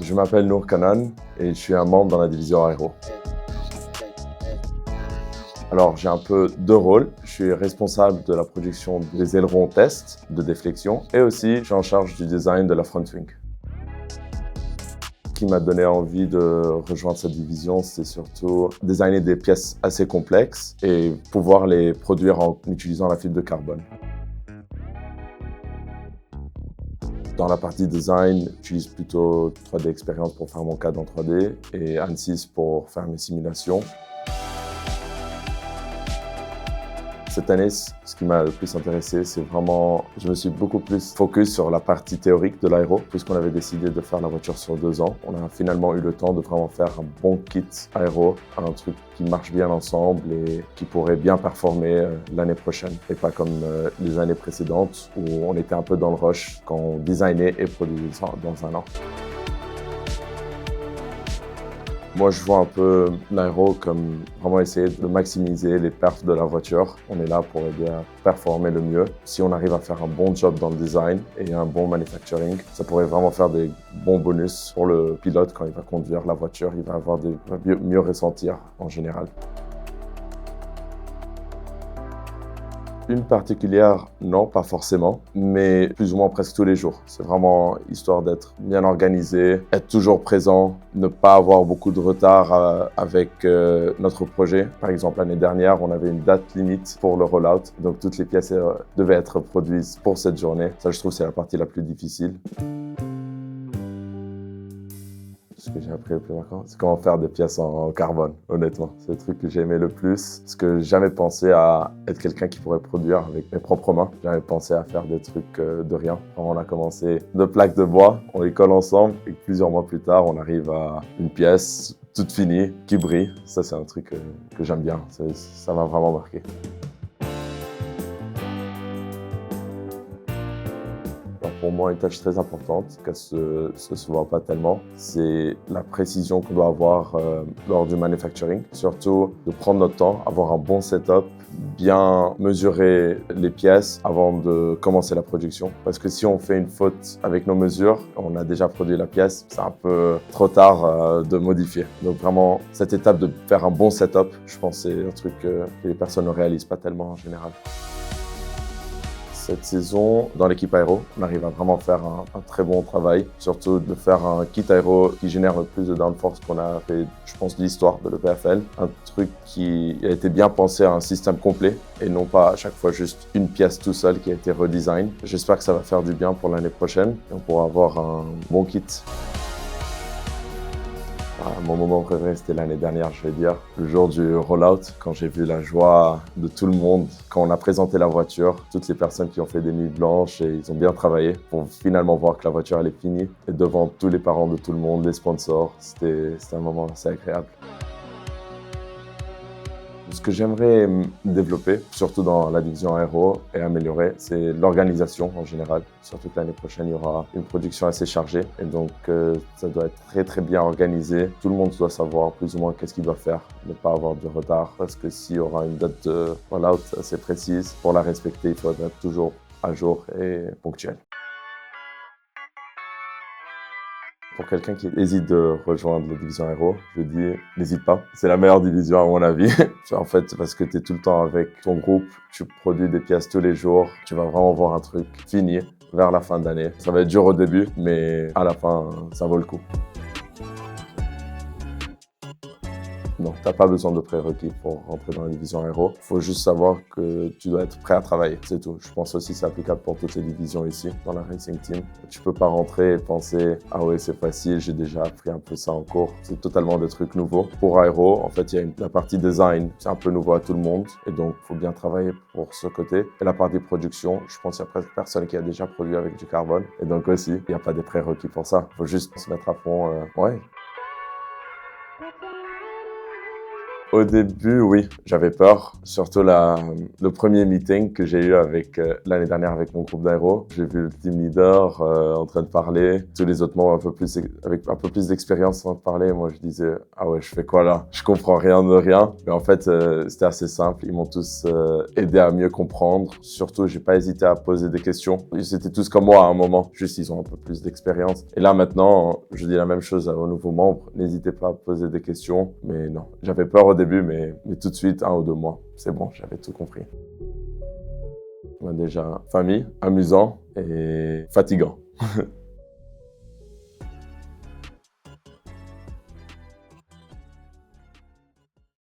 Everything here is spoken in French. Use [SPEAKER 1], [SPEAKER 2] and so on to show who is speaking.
[SPEAKER 1] Je m'appelle Nour Kanan et je suis un membre dans la division aéro. Alors, j'ai un peu deux rôles. Je suis responsable de la production des ailerons test de déflexion et aussi je suis en charge du design de la front wing. Ce qui m'a donné envie de rejoindre cette division, c'est surtout designer des pièces assez complexes et pouvoir les produire en utilisant la fibre de carbone. Dans la partie design, j'utilise plutôt 3D Experience pour faire mon CAD en 3D et ANSYS pour faire mes simulations. Cette année, ce qui m'a le plus intéressé, c'est vraiment, je me suis beaucoup plus focus sur la partie théorique de l'aéro, puisqu'on avait décidé de faire la voiture sur 2 ans. On a finalement eu le temps de vraiment faire un bon kit aéro, un truc qui marche bien ensemble et qui pourrait bien performer l'année prochaine. Et pas comme les années précédentes où on était un peu dans le rush quand on designait et produisait ça dans un an. Moi, je vois un peu l'aéro comme vraiment essayer de maximiser les perfs de la voiture. On est là pour aider à performer le mieux. Si on arrive à faire un bon job dans le design et un bon manufacturing, ça pourrait vraiment faire des bons bonus pour le pilote quand il va conduire la voiture. Il va mieux ressentir en général. Une particulière, non, pas forcément, mais plus ou moins presque tous les jours. C'est vraiment histoire d'être bien organisé, être toujours présent, ne pas avoir beaucoup de retard avec notre projet. Par exemple, l'année dernière, on avait une date limite pour le rollout, donc toutes les pièces devaient être produites pour cette journée. Ça, je trouve, c'est la partie la plus difficile. Ce que j'ai appris le plus marquant, c'est comment faire des pièces en carbone, honnêtement. C'est le truc que j'ai aimé le plus, parce que j'ai jamais pensé à être quelqu'un qui pourrait produire avec mes propres mains. J'ai jamais pensé à faire des trucs de rien. Quand on a commencé de plaques de bois, on les colle ensemble, et plusieurs mois plus tard, on arrive à une pièce toute finie, qui brille. Ça, c'est un truc que j'aime bien. Ça m'a vraiment marqué. Pour moi, une tâche très importante, qu'elle se voit pas tellement, c'est la précision qu'on doit avoir lors du manufacturing. Surtout de prendre notre temps, avoir un bon setup, bien mesurer les pièces avant de commencer la production. Parce que si on fait une faute avec nos mesures, on a déjà produit la pièce, c'est un peu trop tard de modifier. Donc vraiment, cette étape de faire un bon setup, je pense que c'est un truc que les personnes ne réalisent pas tellement en général. Cette saison, dans l'équipe aéro, on arrive à vraiment faire un très bon travail, surtout de faire un kit aéro qui génère le plus de downforce qu'on a fait, je pense, de l'histoire de l'EPFL. Un truc qui a été bien pensé à un système complet et non pas à chaque fois juste une pièce tout seul qui a été redesign. J'espère que ça va faire du bien pour l'année prochaine et on pourra avoir un bon kit. Mon moment préféré, c'était l'année dernière, je vais dire, le jour du rollout, quand j'ai vu la joie de tout le monde, quand on a présenté la voiture, toutes les personnes qui ont fait des nuits blanches et ils ont bien travaillé pour finalement voir que la voiture elle est finie. Et devant tous les parents de tout le monde, les sponsors, c'était un moment assez agréable. Ce que j'aimerais développer, surtout dans la division aéro et améliorer, c'est l'organisation en général. Surtout que l'année prochaine, il y aura une production assez chargée et donc ça doit être très très bien organisé. Tout le monde doit savoir plus ou moins qu'est-ce qu'il doit faire, ne pas avoir de retard parce que s'il y aura une date de rollout assez précise, pour la respecter, il faudra être toujours à jour et ponctuel. Pour quelqu'un qui hésite de rejoindre la division aéro, je dis, n'hésite pas. C'est la meilleure division à mon avis. En fait, parce que tu es tout le temps avec ton groupe, tu produis des pièces tous les jours, tu vas vraiment voir un truc fini vers la fin d'année. Ça va être dur au début, mais à la fin, ça vaut le coup. Non, tu n'as pas besoin de prérequis pour rentrer dans la division aéro. Il faut juste savoir que tu dois être prêt à travailler, c'est tout. Je pense aussi que c'est applicable pour toutes les divisions ici, dans la Racing Team. Tu peux pas rentrer et penser « Ah ouais, c'est facile, j'ai déjà appris un peu ça en cours ». C'est totalement des trucs nouveaux. Pour aéro, en fait, il y a la partie design, c'est un peu nouveau à tout le monde. Et donc, il faut bien travailler pour ce côté. Et la partie production, je pense qu'il y a presque personne qui a déjà produit avec du carbone. Et donc aussi, il n'y a pas de prérequis pour ça. Il faut juste se mettre à fond. Ouais. Au début, oui, j'avais peur. Surtout le premier meeting que j'ai eu l'année dernière avec mon groupe d'aéro. J'ai vu le team leader en train de parler. Tous les autres membres avec un peu plus d'expérience en train de parler. Moi, je disais, ah ouais, je fais quoi là? Je comprends rien de rien. Mais en fait, c'était assez simple. Ils m'ont tous aidé à mieux comprendre. Surtout, j'ai pas hésité à poser des questions. Ils étaient tous comme moi à un moment. Juste, ils ont un peu plus d'expérience. Et là, maintenant, je dis la même chose aux nouveaux membres. N'hésitez pas à poser des questions. Mais non, j'avais peur au début, mais tout de suite, 1 ou 2 mois, c'est bon, j'avais tout compris. Déjà, famille, amusant et fatigant.